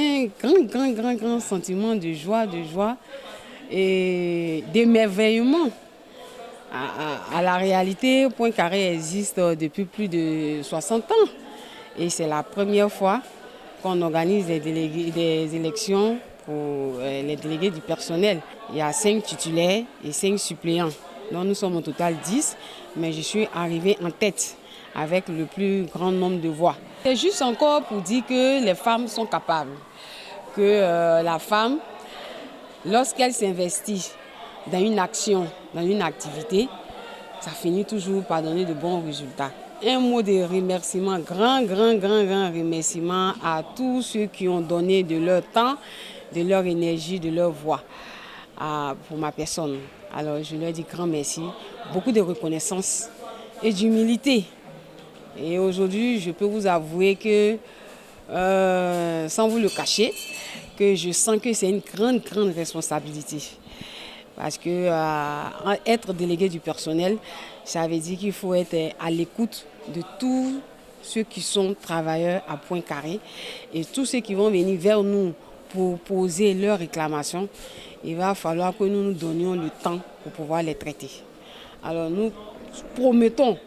un grand sentiment de joie et d'émerveillement. À la réalité, Poincaré existe depuis plus de 60 ans. Et c'est la première fois qu'on organise des élections pour les délégués du personnel. Il y a 5 titulaires et 5 suppléants. Donc nous sommes au total 10, mais je suis arrivée en tête avec le plus grand nombre de voix. C'est juste encore pour dire que les femmes sont capables, que la femme, lorsqu'elle s'investit dans une action, dans une activité, ça finit toujours par donner de bons résultats. Un mot de remerciement, grand remerciement à tous ceux qui ont donné de leur temps, de leur énergie, de leur voix pour ma personne. Alors je leur dis grand merci, beaucoup de reconnaissance et d'humilité. Et aujourd'hui, je peux vous avouer que, sans vous le cacher, que je sens que c'est une grande responsabilité. Parce que être délégué du personnel, ça veut dire qu'il faut être à l'écoute de tous ceux qui sont travailleurs à Poincaré et tous ceux qui vont venir vers nous pour poser leurs réclamations. Il va falloir que nous donnions le temps pour pouvoir les traiter. Alors nous promettons,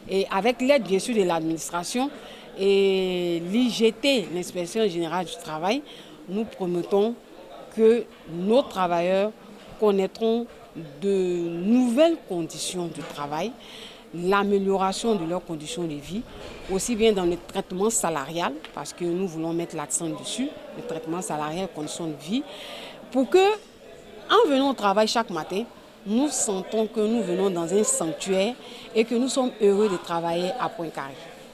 et avec l'aide bien sûr de l'administration et l'IGT, l'Inspection générale du travail, nous promettons que nos travailleurs connaîtront de nouvelles conditions de travail, l'amélioration de leurs conditions de vie, aussi bien dans le traitement salarial, parce que nous voulons mettre l'accent dessus, le traitement salarial, conditions de vie, pour que, en venant au travail chaque matin, nous sentons que nous venons dans un sanctuaire et que nous sommes heureux de travailler à Poincaré.